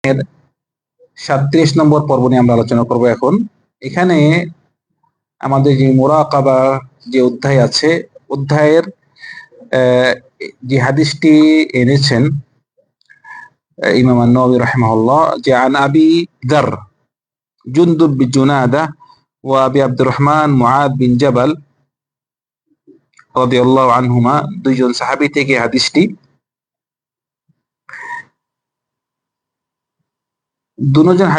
এর 37 নম্বর পর্ব নিয়ে আমরা আলোচনা করব এখন। এখানে আমাদের যে মুরাকাবা যে অধ্যায় আছে, অধ্যায়ের যে হাদিসটি এনেছেন ইমাম আন-নাওয়ী রাহিমাহুল্লাহ, যে আন আবি যার জুনদুব বিন জুনাদা ওয়া আবি আব্দুর রহমান মুআদ বিন জাবাল রাদিয়াল্লাহু আনহুমা, দুইজন সাহাবী থেকে হাদিসটি। দুজন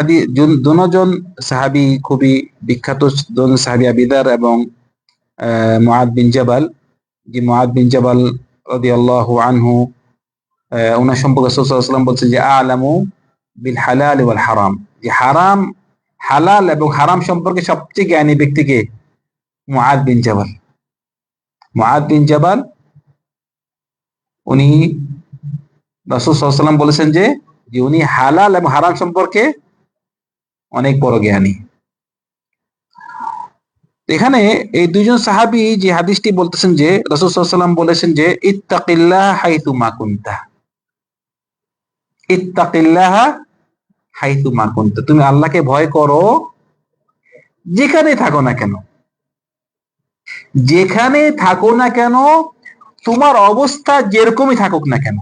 সাহাবী খুবই বিখ্যাত, দুজন সাহাবী আবি যার এবং মুআদ বিন জাবাল। যে মুআদ বিন জাবাল রাদিয়াল্লাহু আনহু, ওনার সম্পর্কে রাসূল সাল্লাল্লাহু আলাইহি ওয়াসাল্লাম বলছেন যে আ'লামু বিল হালাল ওয়াল হারাম, যে হালাল এবং হারাম সম্পর্কে সবচেয়ে জ্ঞানী ব্যক্তিকে মুআদ বিন জাবাল। মুআদ বিন জাবাল উনি রাসূল সাল্লাল্লাহু আলাইহি ওয়াসাল্লাম বলেছেন যে উনি হালাল এবং হারাম সম্পর্কে অনেক বড় জ্ঞানী। এখানে এই দুইজন সাহাবী যে হাদিসটি বলতেছেন যে রাসূল সাল্লাল্লাহু আলাইহি ওয়াসাল্লাম বলেছেন যে ইত্তাকিল্লাহ হাইতু মা কুনতা, ইত্তাকিল্লাহ হাইতু মা কুনতা, তুমি আল্লাহকে ভয় করো যেখানে থাকো না কেন। যেখানে থাকো না কেন, তোমার অবস্থা যেরকমই থাকুক না কেন।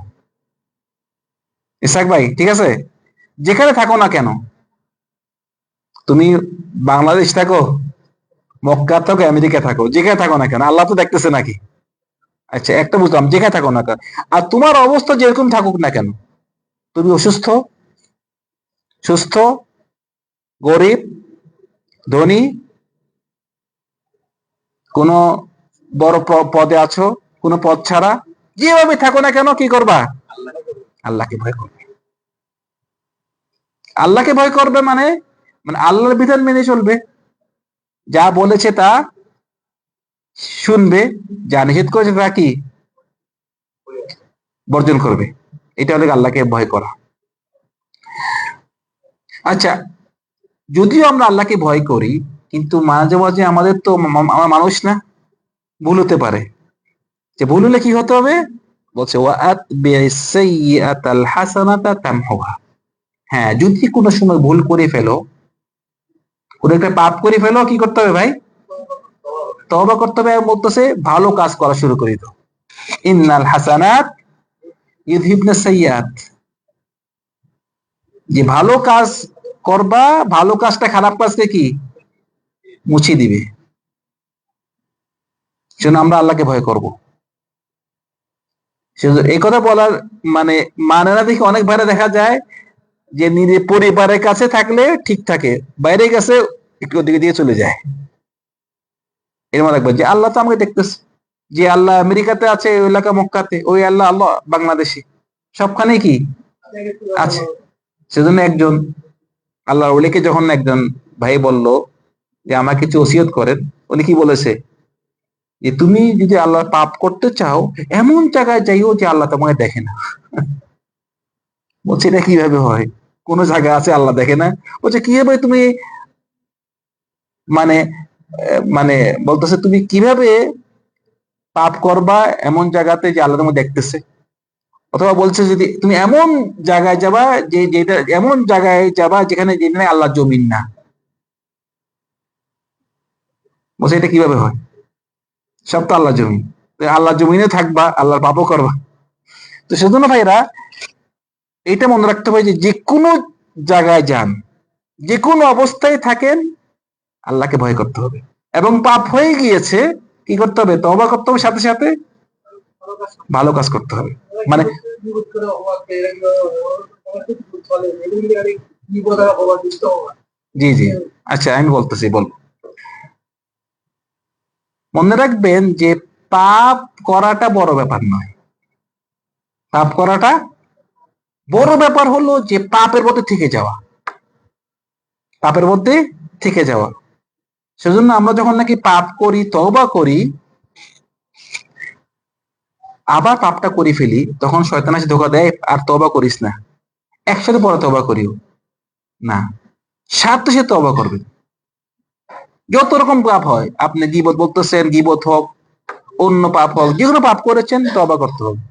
ইসাক ভাই, ঠিক আছে? যেখানে থাকো না কেন, তুমি বাংলাদেশ থাকো, মক্কা থাকো, আমেরিকা থাকো, যেখানে থাকো না কেন, আল্লাহ তো দেখতেছে নাকি? আচ্ছা, একটা বুঝলাম, যেখানে থাকো না কেন। আর তোমার অবস্থা যেরকম থাকুক না কেন, তুমি অসুস্থ, সুস্থ, গরিব, ধনী, কোন বড় পদে আছো, কোন পদ ছাড়া, যেভাবে থাকো না কেন, কি করবা? আল্লাহকে ভয় করবে। আল্লাহকে ভয় করবে মানে মানে আল্লাহর বিধান মেনে চলবে, যা বলেছে তা শুনবে, যা নিষেধ করেছে তা কি বর্জন করবে। এটা হলো আল্লাহকে ভয় করা। আচ্ছা, যদিও আমরা আল্লাহকে ভয় করি, কিন্তু মাঝে মাঝে আমাদের তো আমরা মানুষ না, ভুল হতে পারে। যে ভুল হলে কি হতে হবে? বলছে ওয়াআতবিসাইয়্যাতাল হাসানাতা তামহুহা। হ্যাঁ, যদি কোনো সময় ভুল করে ফেলো, কোনো একটা পাপ করে ফেলো, কি করতে হবে ভাই? তওবা করতে হবে। বলতেছে ভালো কাজ করা শুরু করে দাও। ইন্নাল হাসানাত ইউযহিবনাস সাইয়্যাত, যে ভালো কাজ করবা, ভালো কাজটা খারাপ কাজকে কি মুছিয়ে দিবে। সেজন্য আমরা আল্লাহকে ভয় করব। এই কথা বলার মানে মানে না দেখে অনেক ভাইরা দেখা যায় যে নিজের পরিবারের কাছে থাকলে ঠিক থাকে, বাইরে গেছে একটু ওদিকে দিয়ে চলে যায়। এর মনে রাখবেন যে আল্লাহ তো আমাকে দেখতেছে, যে আল্লাহ আমেরিকাতে আছে, ওই এলাকা মক্কাতে, ওই আল্লাহ আল্লাহ বাংলাদেশে, সবখানে কি আছে। সেজন্য একজন আল্লাহর ওলিকে যখন একজন ভাই বলল যে আমাকে কিছু ওসিয়ত করেন, উনি কি বলেছে যে তুমি যদি আল্লাহ পাপ করতে চাও, এমন জায়গায় যাইও যে আল্লাহ তোমাকে দেখে না। বলছে এটা কিভাবে হয়? কোন জায়গা আছে আল্লাহ দেখে না? বলছে কিভাবে তুমি মানে মানে বলতেছে তুমি কিভাবে পাপ করবা এমন জায়গাতে যে আল্লাহ তোমাকে দেখতেছে? অথবা বলছে যদি তুমি এমন জায়গায় যাবা যে যেটা এমন জায়গায় যাবা যেখানে যেখানে আল্লাহ জমিন না। বলছে এটা কিভাবে হয়? সব তো আল্লাহ জমিন, আল্লাহ জমিনে থাকবা, আল্লাহর পাপও করবা। তো সেজন্য ভাইরা এটা মনে রাখতে হবে যে যে কোনো জায়গায় যান, যে কোনো অবস্থায় থাকেন, আল্লাহকে ভয় করতে হবে। এবং পাপ হয়ে গিয়েছে, কি করতে হবে? তওবা করতে হবে, সাথে সাথে ভালো কাজ করতে হবে। মানে জি জি, আচ্ছা আমি বলতেছি, বল। মনে রাখবেন যে পাপ করাটা বড় ব্যাপার নয়। পাপ করাটা বড় ব্যাপার হলো যে পাপের মধ্যে থেকে যাওয়া, পাপের মধ্যে থেকে যাওয়া। সেজন্য আমরা যখন নাকি পাপ করি, তওবা করি, আবার পাপটা করে ফেলি, তখন শয়তান এসে ধোঁকা দেয় আর তওবা করিস না, একসাথে পরে তওবা করিও না, সাথে সে তওবা করবে। যত রকম পাপ হয়, আপনি গীবত বলতেছেন, গীবত হোক, অন্য পাপ হোক, যেগুলো পাপ করেছেন তওবা করতে হবে,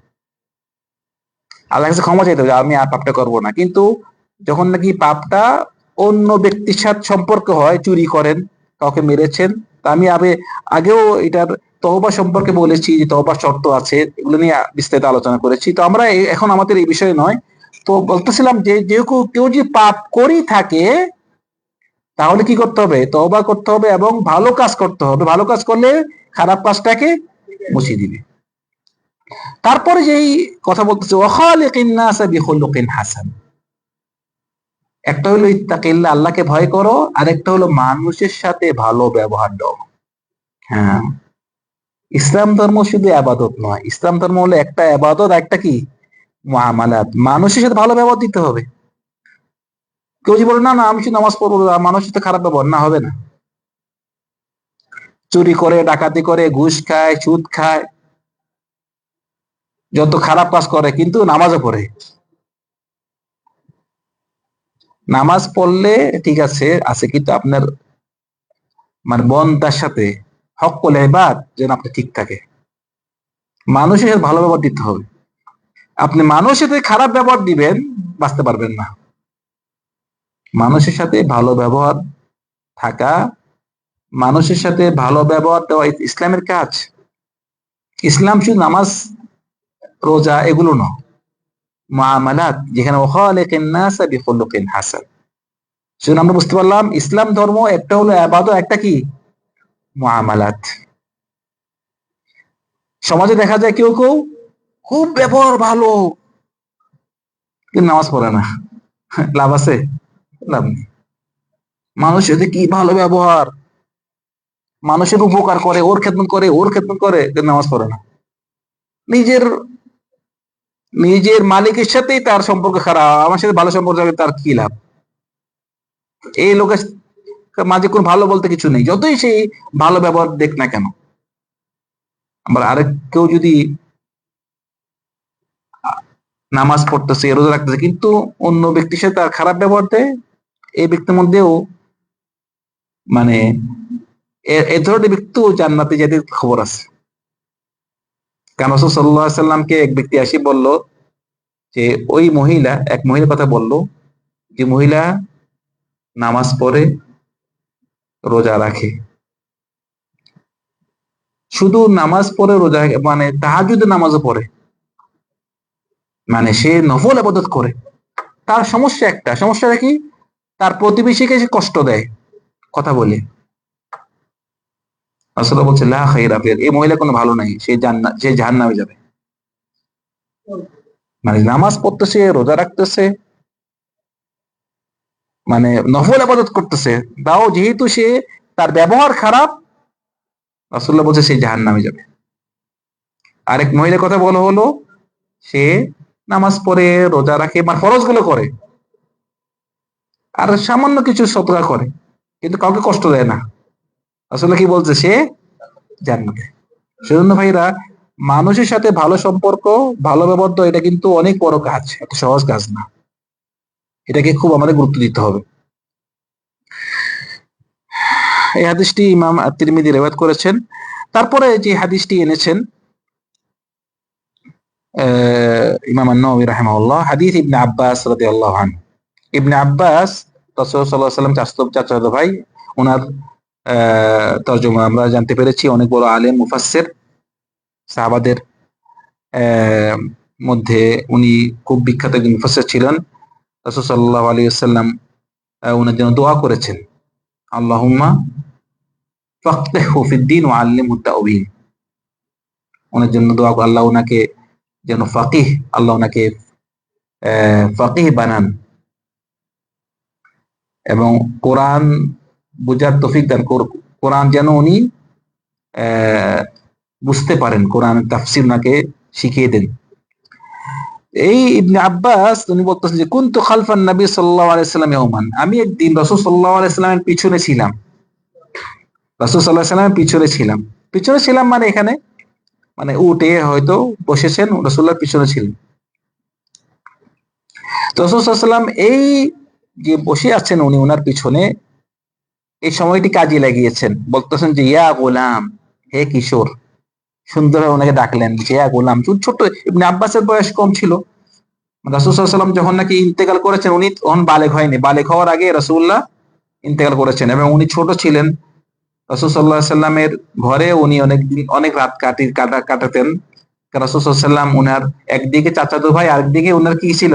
আল্লাহর কাছে ক্ষমা চাইতে হবে, আমি আর পাপটা করবো না। কিন্তু যখন নাকি পাপটা অন্য ব্যক্তির সাথে সম্পর্ক হয়, চুরি করেন, কাউকে মেরেছেন। তা আমি আগেও এটার তওবা সম্পর্কে বলেছি যে তওবার শর্ত আছে, এগুলো নিয়ে বিস্তারিত আলোচনা করেছি। তো আমরা এখন আমাদের এই বিষয়ে নয়। তো বলতেছিলাম যে যে কেউ যদি পাপ করেই থাকে, তাহলে কি করতে হবে? তওবা করতে হবে এবং ভালো কাজ করতে হবে। ভালো কাজ করলে খারাপ কাজটাকে মুছিয়ে দিবে। তারপরে যেই কথা বলতেছে ওয়াখালিকিন নাস বিখুলুকিন হাসান, একটা হলো ইত্তাকিল্লাহ, আল্লাহকে ভয় করো, আর একটা হলো মানুষের সাথে ভালো ব্যবহার দাও। হ্যাঁ, ইসলাম ধর্ম শুধু আবাদত নয়, ইসলাম ধর্ম হলো একটা আবাদত, একটা কি মুআমালাত। মানুষের সাথে ভালো ব্যবহার দিতে হবে। কেউ যদি বলে না না আমি শুধু নামাজ পড়বো, মানুষের সাথে খারাপ ব্যবহার, না, হবে না। চুরি করে, ডাকাতি করে, ঘুষ খায়, সুদ খায়, যত খারাপ কাজ করে, কিন্তু নামাজও পড়ে। নামাজ পড়লে ঠিক আছে আছে, কিন্তু আপনার মানে তার সাথে হক্কুল ইবাদ যেন আপনি ঠিক থাকে। মানুষের সাথে ভালো ব্যবহার দিতে হবে। আপনি মানুষের সাথে খারাপ ব্যবহার দিবেন, বাঁচতে পারবেন না। মানুষের সাথে ভালো ব্যবহার থাকা, মানুষের সাথে ভালো ব্যবহার দেওয়া ইসলামের কাজ। ইসলাম শুধু নামাজ, রোজা এগুলো নয়, মুআমালাত, যেখানে ওয়াখালিকিন নাস বিখুলুকিন হাসান। সেজন্য আমরা বুঝতে পারলাম ইসলাম ধর্ম একটা হলো ইবাদত, একটা কি মুআমালাত। সমাজে দেখা যায় কেউ কেউ খুব ব্যবহার ভালো, কিন্তু নামাজ পড়ে না। লাভ আছে? লাভ নেই। মানুষের সাথে কি ভালো ব্যবহার, মানুষের উপকার করে, ওর খেদমত করে, ওর খেদমত করে, কিন্তু নামাজ পড়ে না। নিজের নিজের মালিকের সাথেই তার সম্পর্ক খারাপ, আমার সাথে ভালো সম্পর্ক থাকলে তার কি লাভ? এই লোকের মাঝে কোন ভালো বলতে কিছু নেই, যতই সেই ভালো ব্যবহার দেখ না কেন। আবার আরেক কেউ যদি নামাজ পড়তেছে, রোজা রাখতেছে, কিন্তু অন্য ব্যক্তির সাথে তার খারাপ ব্যবহার দেয়, এই ব্যক্তির মধ্যেও মানে এ ধরনের ব্যক্তিও জান্নাতে যেতে খবর আছে। কারণ রাসূল সাল্লাল্লাহু আলাইহি সাল্লামকে এক ব্যক্তি আসি বলল যে ওই মহিলা, এক মহিলার কথা বলল, যে মহিলা নামাজ পড়ে, রোজা রাখে, শুধু নামাজ পড়ে, রোজা মানে তাহাজ্জুদের নামাজও পড়ে, মানে সে নফল ইবাদত করে। তার সমস্যা একটা, সমস্যাটা কি? তার প্রতিবেশীকে সে কষ্ট দেয় কথা বলে। রাসূলুল্লাহ বলছে লা খায়রা ফিহা, এই মহিলা কোনো ভালো নাই, সে জাহান্নামে যাবে। মানে নামাজ পড়তেছে, রোজা রাখতেছে, মানে নফল ইবাদত করতেছে, তাও যেহেতু সে তার ব্যবহার খারাপ, রাসূলুল্লাহ বলছে সে জাহান্নামে যাবে। আরেক মহিলার কথা বলা হলো, সে নামাজ পড়ে, রোজা রাখে, মানে ফরজ গুলো করে, আর সামান্য কিছু সদকা করে, কিন্তু কাউকে কষ্ট দেয় না। আসলে কি বলছে? সে জান্নাতে। সেজন্য ভাইরা, মানুষের সাথে ভালো সম্পর্ক, ভালো ব্যবহার, এটা কিন্তু অনেক বড় কাজ, এত সহজ কাজ না। এটাকে খুব আমাদের গুরুত্ব দিতে হবে। এই হাদিসটি ইমাম আত-তিরমিজি রিওয়ায়াত করেছেন। তারপরে যে হাদিসটি এনেছেন ইমাম আন-নাওয়ী রাহিমাহুল্লাহ, হাদিস ইবনে আব্বাস রাদিয়াল্লাহু আনহু। ইবনে আব্বাস রাসূল সাল্লাল্লাহু আলাইহি ওয়াসাল্লাম চাচাতো ভাই। ওনার তরজমা আমরা জানতে পেরেছি, অনেক বড় আলেম, মুফাসসির, সাহাবাদের মধ্যে উনি খুব বিখ্যাত একজন মুফাসসির ছিলেন। রাসূল সাল্লাল্লাহু আলাইহি ওয়াসাল্লাম ওনার জন্য দোয়া করেছেন, আল্লাহুম্মা ফাক্কিহহু ফিদ-দীন ওয়া আল্লিমহু তা'ওয়ীল। ওনার জন্য দোয়া, আল্লাহ ওনাকে যেন ফাকিহ, আল্লাহ ওনাকে ফাকিহ বানান এবং কোরআন বুঝার তৌফিক দান, কোরআন যেন উনি বুঝতে পারেন, কোরআন তাফসীর ওনাকে শিখিয়ে দেন। এই ইবনে আব্বাস উনি বলতেছেন যে কুনতু খালফান নবী সাল্লাল্লাহু আলাইহি ওয়াসাল্লাম ইয়াওমান, আমি একদিন রাসূল সাল্লাল্লাহু আলাইহি ওয়াসাল্লামের পিছনে ছিলাম। রাসূল সাল্লাল্লাহু আলাইহি ওয়াসাল্লামের পিছনে ছিলাম। পিছনে ছিলাম মানে এখানে মানে উঠে হয়তো বসেছেন, রাসূলুল্লাহর পিছনে ছিলেন। তো রাসূল সাল্লাল্লাহু আলাইহি ওয়াসাল্লাম এই যে বসে আছেন উনি ওনার পিছনে, এই সময়টি কাজে লাগিয়েছেন, বলতেছেন যে ইয়া গোলাম, হে কিশোর। সুন্দরভাবে ওনাকে ডাকলেন যে ইয়া গোলাম। ছোট্ট ইবনে আব্বাসের বয়স কম ছিল, রাসূল সাল্লাল্লাহু আলাইহি ওয়াসাল্লাম যখন নাকি ইন্তেকাল করেছেন, উনি তখন বালেগ হয়নি, বালেগ হওয়ার আগে রাসূলুল্লাহ ইন্তেকাল করেছেন এবং উনি ছোট ছিলেন। রাসূল সাল্লাল্লাহু আলাইহি সাল্লামের ঘরে উনি অনেক রাত কাটাতেন। রাসূল সাল্লাল্লাহু আলাইহি সাল্লাম উনার একদিকে চাচাতো ভাই, আরেকদিকে উনার কি ছিল,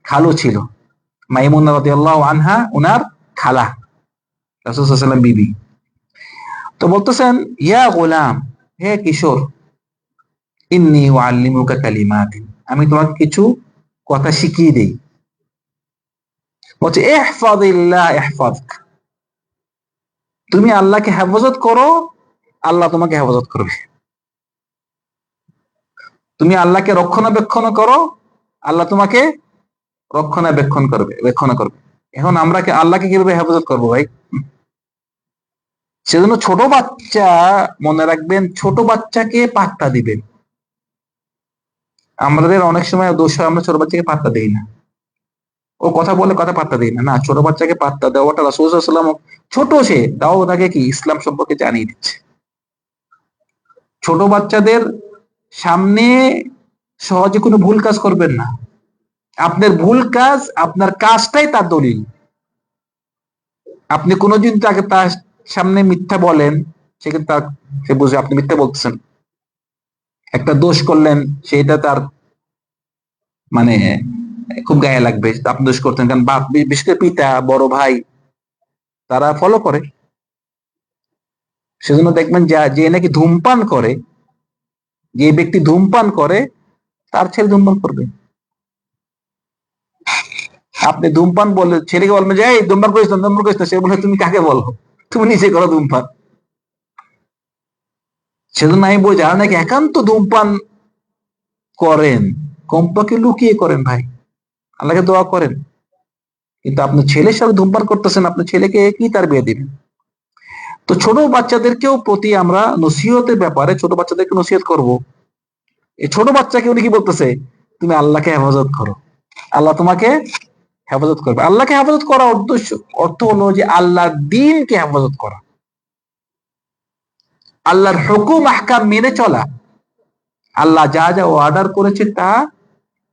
খালু ছিল, মাইমুনা রাদিয়াল্লাহু আনহা উনার খালা, রাসূল সাল্লাল্লাহু আলাইহি সাল্লাম বিবি। তো বলতেছেন, ইয়া গোলাম, হে কিশোর, ইন্নী উআল্লিমুকা কালিমাতিন, আমি তোমাকে কিছু কথা শিখিয়ে দেই। বলছে ইহফাজিল্লাহ ইহফাজক, তুমি আল্লাহকে হেফাজত করো, আল্লাহ তোমাকে হেফাজত করবে। তুমি আল্লাহকে রক্ষণাবেক্ষণ করো, আল্লাহ তোমাকে রক্ষণাবেক্ষণ করবে। এখন আমরা আল্লাহকে কিভাবে হেফাজত করবো ভাই? সেজন্য ছোট বাচ্চা, মনে রাখবেন, ছোট বাচ্চাকে পাত্তা দিবেন। আমাদের অনেক সময় দোষ হয়, আমরা ছোট বাচ্চাকে পাত্তা দিই না, ও কথা বলে কথা পাত্তা দিই না। না, ছোট বাচ্চাকে পাত্তা দেওয়াটা, রাসূল সাল্লাল্লাহু আলাইহি ওয়াসাল্লাম ছোট সে তাও তাকে কি ইসলাম সম্পর্কে জানিয়ে দিচ্ছে। ছোট বাচ্চাদের সামনে সহজে কোনো ভুল কাজ করবেন না। আপনার ভুল কাজ, আপনার কাজটাই তার দলিল। আপনি কোনোদিন তাকে তার সামনে মিথ্যা বলেন, সেক্ষেত্রে সে বুঝে আপনি মিথ্যা বলতেছেন। একটা দোষ করলেন, সেটা তার মানে খুব গায়ে লাগবে, আপনি দোষ করতেন, কারণ বাপ, বিশেষ করে পিতা, বড় ভাই, তারা ফলো করে। সেজন্য দেখবেন যে নাকি ধূমপান করে, যে ব্যক্তি ধূমপান করে, তার ছেলে ধূমপান করবে। আপনি ধূমপান বলে ছেলেকে বলবেন যে এই ধূমপান করিস না, ধূমপান করিস না, সে বলে তুমি কাকে বলো, তুমি নিজে করো ধূমপান। সেজন্য আমি বলি, যারা নাকি একান্ত ধূমপান করেন, কমপক্ষে লুকিয়ে করেন ভাই, আল্লাহকে দোয়া করেন। কিন্তু আপনার ছেলের সাথে ধূমপান করতেছেন, আপনার ছেলেকে কি তার বিয়ে দিবেন? তো ছোট বাচ্চাদেরকেও প্রতি আমরা নসিহতের ব্যাপারে ছোট বাচ্চাদেরকে নসিহত করব। এই ছোট বাচ্চাকে উনি কি বলতেছে, তুমি আল্লাহকে হেফাজত করো, আল্লাহ তোমাকে হেফাজত করবে। আল্লাহকে হেফাজত করা অর্থ হলো যে আল্লাহর দ্বীনকে হেফাজত করা, আল্লাহর হুকুম আহকাম মেনে চলা, আল্লাহ যা যা অর্ডার করেছে তা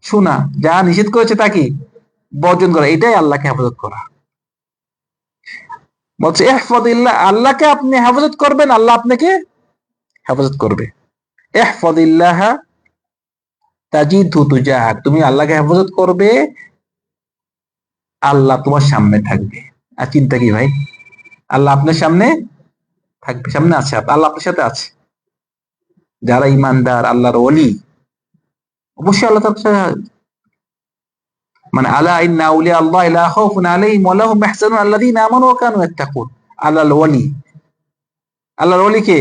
শোনা, যা নিষেধ করেছে তা কি বর্জন করা, এটাই আল্লাহকে হেফাজত করা। বলছে ইহফাজিল্লাহ, আল্লাহকে আপনি হেফাজত করবেন, আল্লাহ আপনাকে হেফাজত করবে। ইহফাজিল্লাহ তাজিদহু তুজাহাক, তুমি আল্লাহকে হেফাজত করবে, আল্লাহ তোমার সামনে থাকবে। আর চিন্তা কি ভাই, আল্লাহ আপনার সামনে থাকবে, সামনে আছে, আল্লাহ আপনার সাথে আছে। যারা ইমানদার, আল্লাহর ওলি, অবশ্যই আল্লাহ তার সাথে, মানে আলা ইন্না আউলিয়া আল্লাহ লা খাউফুন আলাইহিম ওয়া লাহুম ইয়াহজানুন আল্লাযীনা আমানু ওয়া কানু ইয়াত্তাকুন। আল্লাহর ওলি, আল্লাহর ওলি কে?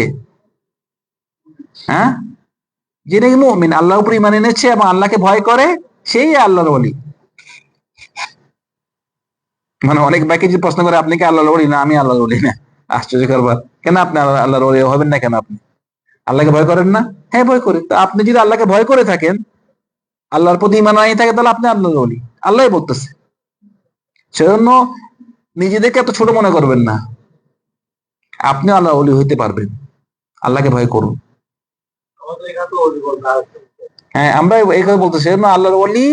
হ্যাঁ, যে নাকি মুমিন, আল্লাহর উপর ঈমান এনেছে এবং আল্লাহকে ভয় করে, সেই আল্লাহর ওলি। মানে অনেক বাকি যে প্রশ্ন করে, আপনি কি আল্লাহর ওলি? না, আমি আল্লাহর ওলি না। আশ্চর্য করবার, কেন আপনি আল্লাহর ওলি হবেন না? কেন আপনি আল্লাহকে ভয় করেন না? হ্যাঁ, ভয় করি। তো আপনি যদি আল্লাহকে ভয় করে থাকেন, আল্লাহর প্রতি ঈমান আনি থাকে, তাহলে আপনি আল্লাহর ওলি, আল্লাহই বলতেছে। সেজন্য নিজেদেরকে এত ছোট মনে করবেন না, আপনি আল্লাহর ওলি হইতে পারবেন। আল্লাহকে ভয় করুন। হ্যাঁ, আমরা এই কথা বলতেছি। সেজন্য আল্লাহর ওলি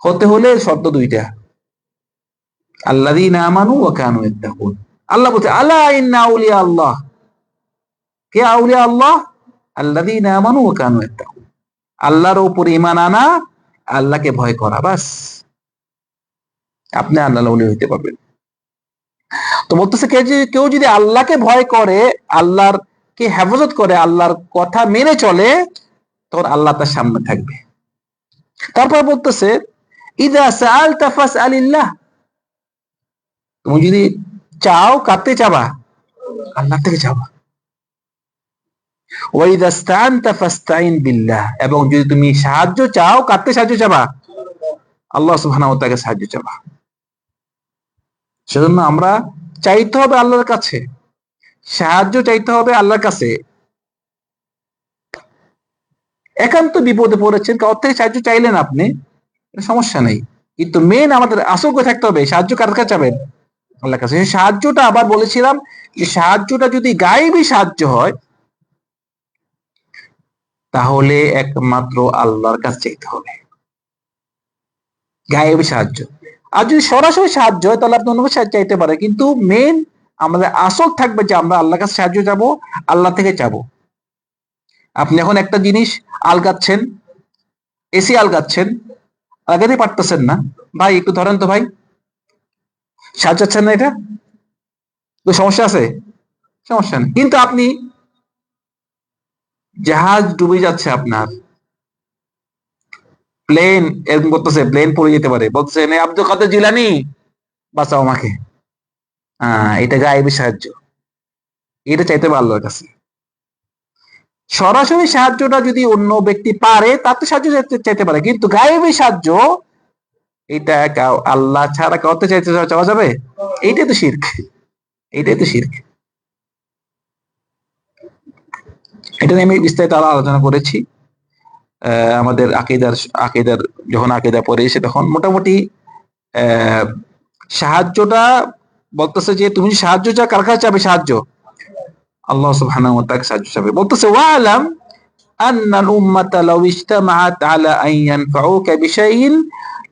হতে হলে শর্ত দুইটা, আল্লাযীনা আমানু ওয়া কানু ইয়াত্তাকুন। আল্লাহ বলছে আলা ইন্না আউলিয়া আল্লাহ, কে আউলিয়া আল্লাহ? আল্লাযীনা আমানু ওয়া কানু ইয়াত্তাকুন, আল্লাহর উপর ঈমান আনা, আল্লাহকে ভয় করা, বাস, আপনি আল্লাহর ওলি হইতে পারবেন। তো বলতেছে কেউ যদি আল্লাহকে ভয় করে, আল্লাহর কে হেফাজত করে, আল্লাহর কথা মেনে চলে, তখন আল্লাহ তার সামনে থাকবে। তারপর বলতেছে ইযা সাআলতা ফাসআলিল্লাহ, তুমি যদি চাও, কাতে চাবা? আল্লাহ থেকে চাবা। ওয়া ইযা ইসতাআনতা ফাসতাইন বিল্লাহ, এবং যদি তুমি সাহায্য চাও, কাতে সাহায্য চাবা? আল্লাহ সুবহানাহু ওয়া তাআলাকে সাহায্য চাবা। সেজন্য আমরা চাইতে হবে আল্লাহর কাছে, সাহায্য চাইতে হবে আল্লাহর কাছে। একান্ত বিপদে পড়েছেন, কারোর থেকে সাহায্য চাইলেন আপনি, সমস্যা নেই, কিন্তু মেন আমাদের আসল করে থাকতে হবে, সাহায্য কার কাছে চাবেন? আল্লাহর কাছে। সেই সাহায্যটা আবার বলেছিলাম যে সাহায্যটা যদি গায়েবী সাহায্য হয়, তাহলে একমাত্র আল্লাহর কাছে চাইতে হবে। গায়েবী সাহায্য। আর যদি সরাসরি সাহায্য হয় তাহলে আপনি অন্য কাছে সাহায্য চাইতে পারে, কিন্তু মেন আমাদের আসল থাকবে যে আমরা আল্লাহর কাছে সাহায্য চাবো, আল্লাহ থেকে চাবো। আপনি এখন একটা জিনিস আলগাচ্ছেন, এসি আলগাচ্ছেন, আলগাতে পারতেছেন না, ভাই একটু ধরেন তো ভাই, সাহায্য চাচ্ছেন না, এটা তো সমস্যা আছে, সমস্যা নেই। কিন্তু আপনি জাহাজ ডুবে যাচ্ছে আপনার, প্লেন এরকম করতেছে, প্লেন পড়ে যেতে পারে, বলতেছেন আব্দুল কাদের জিলানি বাঁচাও আমাকে, এটা গায়েবী সাহায্য, এটা চাইতে হবে আল্লাহর কাছে। সরাসরি সাহায্যটা যদি অন্য ব্যক্তি পারে তাতে সাহায্য চাইতে পারে, কিন্তু গায়েবী সাহায্য এটা আল্লাহ ছাড়া কাউকে চাইতে চাওয়া যাবে? এইটাই তো শিরক, এইটাই তো শিরক। এটা নিয়ে আমি বিস্তারিত আরো আলোচনা করেছি আমাদের আকিদার আকিদার যখন আকিদা পড়ে এসে, তখন মোটামুটি সাহায্যটা বলতেছে যে তুমি সাহায্য চাও, কার কাছে চাবে সাহায্য? আল্লাহ সুবহানাহু ওয়া তাআলা সাহায্য চাবে। বলতেছে ওয়ালাম আন্নাল উম্মাতা লাউ ইজতামাআত আলা আন ইয়ানফাউকা বিশাইইন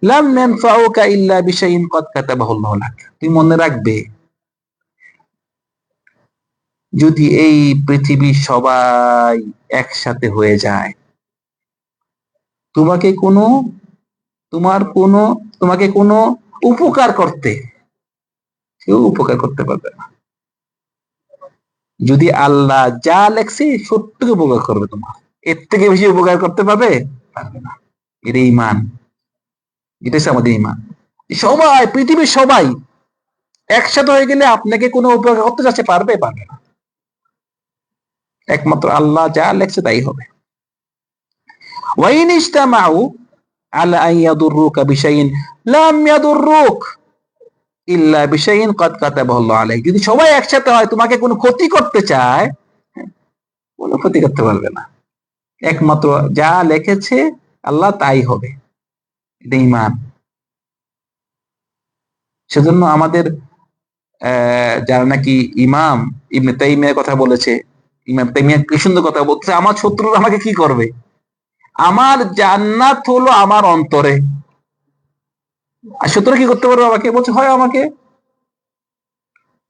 লাম ইয়ানফাউকা ইল্লা বিশাইইন ক্বাদ কাতাবাহু আল্লাহু লাক। তুমি মনে রাখবে, যদি এই পৃথিবীর সবাই একসাথে হয়ে যায়, তোমাকে কোনো তোমাকে কোনো উপকার করতে, কেউ উপকার করতে পারবে না। যদি আল্লাহ যা লেখছে সত্যকে উপকার করবে তোমার, এর থেকে বেশি উপকার করতে পারবে? পারবে না। এটা ঈমান, এটা হচ্ছে আমাদের ঈমান। সবাই, পৃথিবীর সবাই একসাথে হয়ে গেলে আপনাকে কোনো উপকার করতে যাচ্ছে, পারবে? পারবে না। একমাত্র আল্লাহ যা লেখছে তাই হবে। ওয়াইন ইজতামাউ আলা আন ইয়াদুররুকা বিশাইইন লাম ইয়াদুররুক ইল্লা বিশাইইন ক্বাদ কাতাবাহু আল্লাহু আলাইক। যদি সবাই একসাথে হয় তোমাকে কোনো ক্ষতি করতে চায়, কোনো ক্ষতি করতে পারবে না। একমাত্র যা লিখেছে আল্লাহ তাই হবে, এটা ঈমান। সেজন্য আমাদের যারা নাকি ইমাম ইবনে তাইমিয়ার কথা বলেছে, ইমাম তাইমিয়া কি সুন্দর কথা বলতেছে, আমার শত্রুরা আমাকে কি করবে? আমার জান্নাত হলো আমার অন্তরে। আর শত্রুরা কি করতে পারবে আমাকে? বলছে হয় আমাকে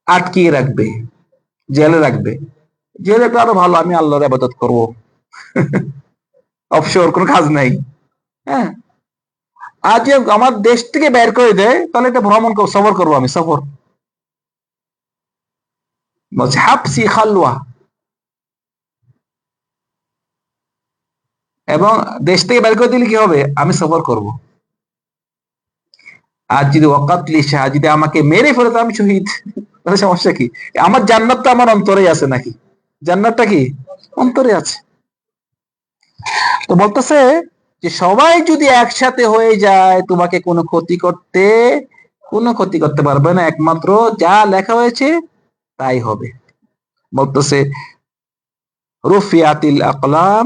আটকিয়ে রাখবে, জেলে রাখবে, জেলে তো আরো ভালো, আমি আল্লাহর ইবাদত করব, অবসর কোনো কাজ নাই। হ্যাঁ, আজ আমার দেশ থেকে বের করে দেয়, তাহলে এটা ভ্রমণ সফর করবো, আমি সফর। বলছে হাফসি খালওয়া, এবং দেশ থেকে বের করে দিলে কি হবে? আমি সফর করব। আর যদি ওয়াকাতলি শাহ, যদি আমাকে মেরে ফেলে তো আমি শহীদ, তাহলে সমস্যা কি? আমার জান্নাত তো আমার অন্তরে আছে নাকি? জান্নাতটা কি অন্তরে আছে। তো বলতেছে যে সবাই যদি একসাথে হয়ে যায় তোমাকে কোনো ক্ষতি করতে পারবে না, একমাত্র যা লেখা হয়েছে তাই হবে। বলতেছে রুফিয়াতিল আকলাম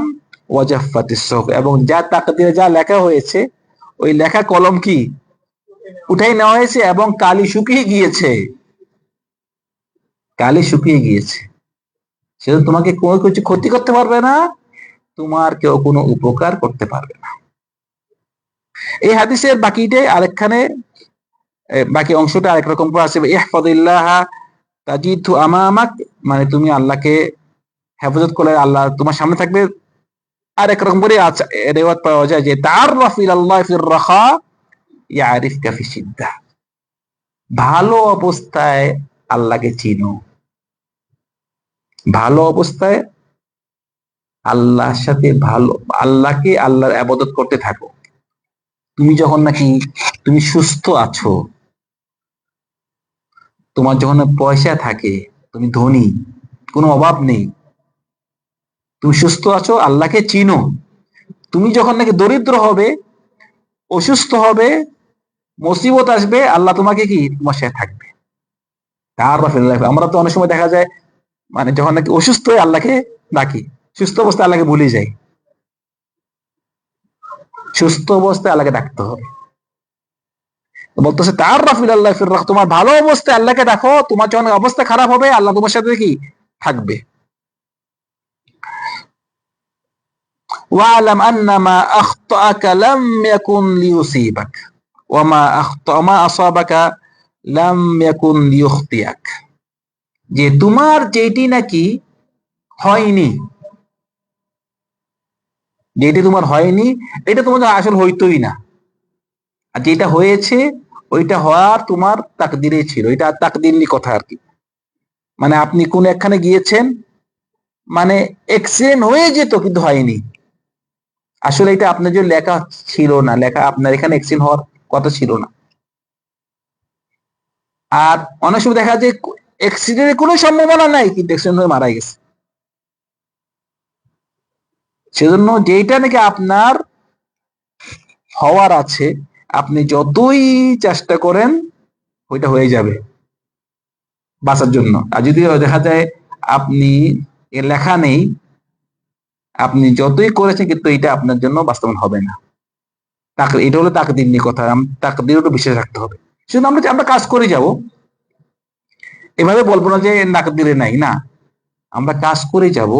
ওয়াজাফাতিস সুহুফ, এবং যা তাকদীরে যা লেখা হয়েছে ওই লেখা কলম কি উঠাই নেওয়া হয়েছে, এবং কালি শুকিয়ে গিয়েছে, কালি শুকিয়ে গিয়েছে। সেটা তোমাকে কোনো কিছু ক্ষতি করতে পারবে না, তোমার কেউ কোনো উপকার করতে পারবে না। এই হাদিসের বাকিটাই আরেকখানে, বাকি অংশটা আরেক রকম করে আছে, ইহফাজিল্লাহ তাজিদহু আমামাক, মানে তুমি আল্লাহকে হেফাজত করলে আল্লাহ তোমার সামনে থাকবে। আর একরকম করে রেওয়াত পাওয়া যায় যে তাআররাফ ইলাল্লাহি ফির রাখা ইয়ারিফকা ফি সিদ্দা, ভালো অবস্থায় আল্লাহকে চিনো, ভালো অবস্থায় আল্লাহর সাথে ভালো, আল্লাহকে আল্লাহর ইবাদত করতে থাকো। তুমি যখন নাকি তুমি সুস্থ আছো, তোমার যখন পয়সা থাকে, তুমি ধনী, কোনো অভাব নেই, তুমি সুস্থ আছো, আল্লাহকে চিনো। তুমি যখন নাকি দরিদ্র হবে, অসুস্থ হবে, মুসিবত আসবে, আল্লাহ তোমাকে কি তোমার সাথে থাকবে। তার আমরা তো অনেক সময় দেখা যায়, মানে যখন নাকি অসুস্থ হয়ে আল্লাহকে ডাকি, সুস্থ অবস্থায় আল্লাহকে ভুলে যাই। সুস্থ অবস্থায় আল্লাহকে ডাকতে হবে। বলতেছে তার রাফিল আল্লাহ ফির রাখ, তোমার ভালো অবস্থায় আল্লাহকে দেখো, তোমার যখন অবস্থা খারাপ হবে আল্লাহ তোমার সাথে কি থাকবে। ওয়ালাম আন্নামা আখতাআকা লাম ইয়াকুন লিয়ুসিবাক, ওমা আসাবাকা লাম ইয়াকুন লিয়ুখতিয়াক, যে তোমার যেটি নাকি হয়নি, যেটি তোমার হয়নি এটা তোমার আসল হইতোই না, আর যেটা হয়েছে ওইটা হওয়ার তোমার তাকদিরে ছিল, এটা তাকদিরনি কথা আর কি। মানে আপনি কোন একখানে গিয়েছেন, মানে এক্সিডেন্ট হয়ে যেত কিন্তু হয়নি, আসলে এটা আপনার যে লেখা ছিল না, লেখা আপনার এখানে এক্সিডেন্ট হওয়ার কথা ছিল না। আর অনেক সময় দেখা যায় অ্যাক্সিডেন্টের কোনো সম্ভাবনা নাই কিন্তু অ্যাক্সিডেন্ট হয়ে মারা গেছে। সেজন্য যেটা নাকি আপনার হওয়ার আছে, আপনি যতই চেষ্টা করেন ওইটা হয়ে যাবে বাঁচার জন্য। আর যদি দেখা যায় আপনি লেখা নেই, আপনি যতই করেছেন কিন্তু এটা আপনার জন্য বাস্তবায়ন হবে না। এটা হলো তাকদীর নিয়ে কথা, তাকদীর একটু বিশ্বাস রাখতে হবে। শুধু আমরা কাজ করে যাব, এভাবে বলবো না যে তাকদীরে নাই, না, আমরা কাজ করে যাব।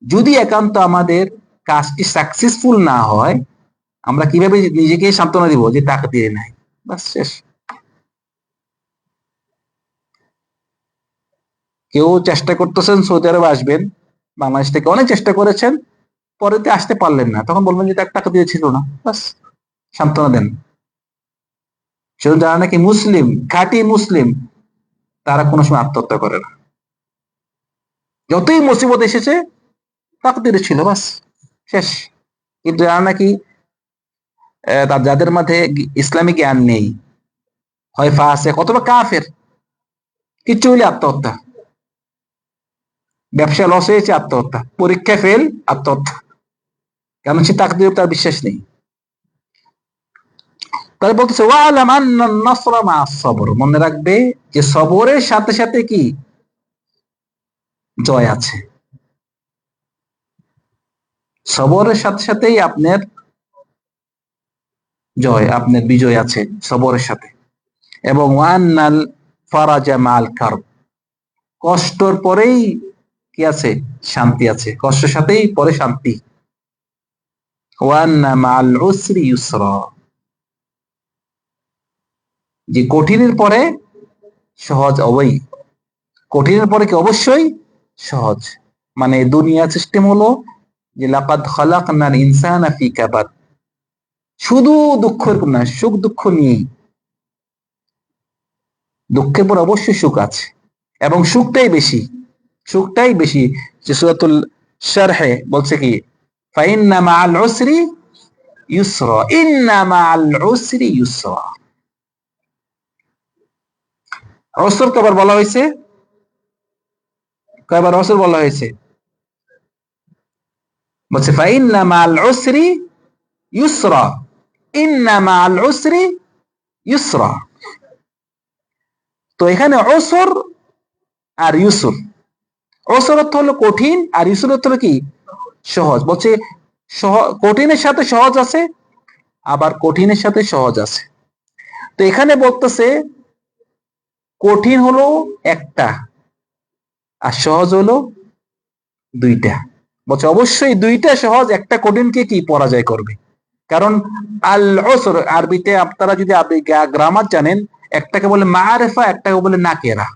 যদি একান্ত আমাদের কাজটি সাকসেসফুল না হয়, আমরা কিভাবে নিজেকে সান্ত্বনা দিব যে তাকদীরে নাই, বাস শেষ। কেউ চেষ্টা করতেছেন সৌদি আরবে আসবেন, বাংলাদেশ থেকে অনেক চেষ্টা করেছেন, পরেতে আসতে পারলেন না, তখন বলবেন যে তার টাকা দিয়ে ছিল না, বাস সান্ত্বনা দেন। সেজন্য যারা নাকি মুসলিম, খাঁটি মুসলিম, তারা কোনো সময় আত্মহত্যা করে না। যতই মুসিবত এসেছে তাকদীরে ছিল, বাস শেষ। কিন্তু যারা নাকি যাদের মধ্যে ইসলামিক জ্ঞান নেই, হয় ফাসিক অথবা কাফের, কিচ্ছু হইলে আত্মহত্যা, ব্যবসা লস হয়েছে আত্মহত্যা, পরীক্ষা ফেল আত্মহত্যা, কারণ সে তাকদীরে তার বিশ্বাস নেই। তাই বলতেছে ওয়ালাম আন্নান নাসরা মা'আস সবর, মনে রাখবে যে সবরের সাথে সাথে কি জয় আছে, সবরের সাথে সাথেই আপনার জয়, আপনার বিজয় আছে সবরের সাথে। এবং ওয়ান্নাল ফারাজা মা'আল কারব, কষ্টর পরেই কি আছে, শান্তি আছে, কষ্টের সাথেই পরে শান্তি। ওয়ান্না মা'আল উসরি ইউসরা, যে কঠিনের পরে সহজ অবই, কঠিনের পরে কি অবশ্যই সহজ। মানে দুনিয়া সিস্টেম হলো যে লাকাদ খালাকনাল ইনসানা ফি কাবাদ, শুধু দুঃখের না, সুখ দুঃখ নিয়েই, দুঃখের পর অবশ্যই সুখ আছে, এবং সুখটাই বেশি, সুখটাই বেশি। যে সূরাতুল শারহে বলছে কি ফাইন্না মা'আল উসরি ইউসরা, ইন্না মা'আল উসরি ইউসরা। অসর কবার বলা হয়েছে, কয়বার অসর বলা হয়েছে, বলছে ফাইন্না মা'আল উসরি ইউসরা, ইন্না মা'আল উসরি ইউসরা। তো এখানে অসর আর ইউসর, অসর অর্থ হলো কঠিন, আর ইউসর অর্থ হলো কি সহজ। বলছে কঠিনের সাথে সহজ আছে, আবার কঠিনের সাথে সহজ আছে। তো এখানে বলতেছে কঠিন হলো একটা, আর সহজ হলো দুইটা। বলছে অবশ্যই দুইটা সহজ, একটা কঠিনকে কি পরাজয় করবে। কারণ আল উসর আরবিতে আপনারা যদি আপনি গ্রামার জানেন, একটাকে বলে মাআরিফা, একটাকে বলে নাকেরা।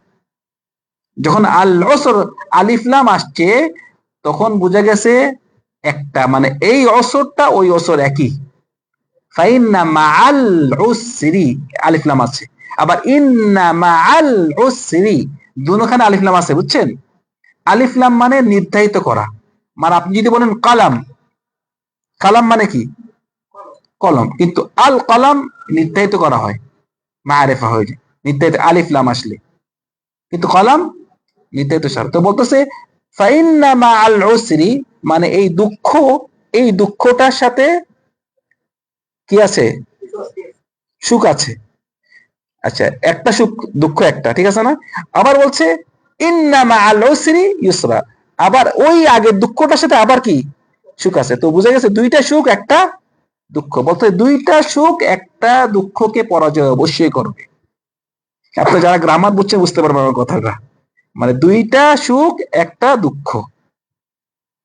যখন আল উসর আলিফ লাম আসছে, তখন বোঝা গেছে একটা, মানে এই অসরটা ওই অসর একই। ফাইন্না মাআল উসরি আলিফ লাম আছে, আবার ইন্না মাআল উসরি দুনোখানে আলিফ লাম আছে, বুঝছেন? আলিফ লাম মানে নির্ধারিত করা, মানে আপনি যদি বলেন কালাম, কালাম মানে কি কলম, কিন্তু আল কলাম নির্ধারিত করা হয়, মাআরিফা হয়ে যায় নির্ধারিত আলিফ লাম আসলে, কিন্তু কলাম নির্ধারিত শব্দ। তো বলতেছে ফাইন্না মাআল উসরি, মানে এই দুঃখ, এই দুঃখটার সাথে কি আছে, সুখ আছে। আচ্ছা, একটা সুখ দুঃখ একটা, ঠিক আছে না? আবার বলছে ইন্না মাআল উসরি ইউসরা, আবার ওই আগের দুঃখটার সাথে আবার কি সুখ আছে। তো বুঝা গেছে দুইটা সুখ একটা দুঃখ, বলতে দুইটা সুখ একটা দুঃখকে পরাজয় অবশ্যই করবে। আপনি যারা গ্রামার বুঝছেন বুঝতে পারবেন আমার কথাটা, মানে দুইটা সুখ একটা দুঃখ,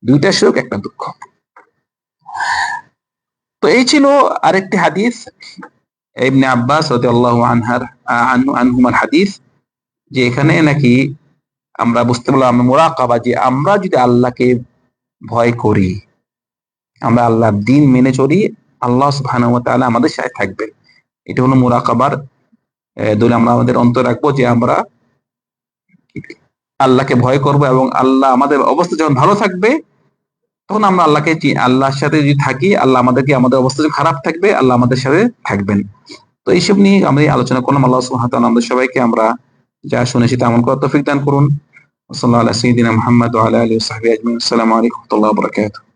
দুইটা সুখ একটা দুঃখ। তো এই ছিল আরেকটি হাদিস, ইবনে আব্বাস রাদিয়াল্লাহু আনহুমার হাদিস, যে এখানে নাকি আমরা বুঝতে পারলাম মুরাকাবা, যে আমরা যদি আল্লাহকে ভয় করি, আমরা আল্লাহর দ্বীন মেনে চলি, আল্লাহ সুবহানাহু ওয়া তাআলা আমাদের সাথে থাকবেন। এটা হলো মুরাকাবার দলিল। আমরা আমাদের অন্তর রাখবো যে আমরা আল্লাহকে ভয় করব, এবং আল্লাহ আমাদের অবস্থা যখন ভালো থাকবে তখন আমরা আল্লাহর সাথে যদি থাকি, আল্লাহ আমাদেরকে, আমাদের অবস্থা যখন খারাপ থাকবে আল্লাহ আমাদের সাথে থাকবেন। তো এইসব নিয়ে আমরা আলোচনা করলাম। আল্লাহ সুবহানাহু ওয়া তাআলা আমাদের সবাইকে আমরা যা শুনেছি তা আমল করার তৌফিক দান করুন। সাল্লাল্লাহু আলা সাইয়্যিদিনা মুহাম্মদ ওয়া আলা আলিহি ওয়া সাহবিহি আজমাইন। আসসালামু আলাইকুম ওয়া রাহমাতুল্লাহি ওয়া বারাকাতুহু।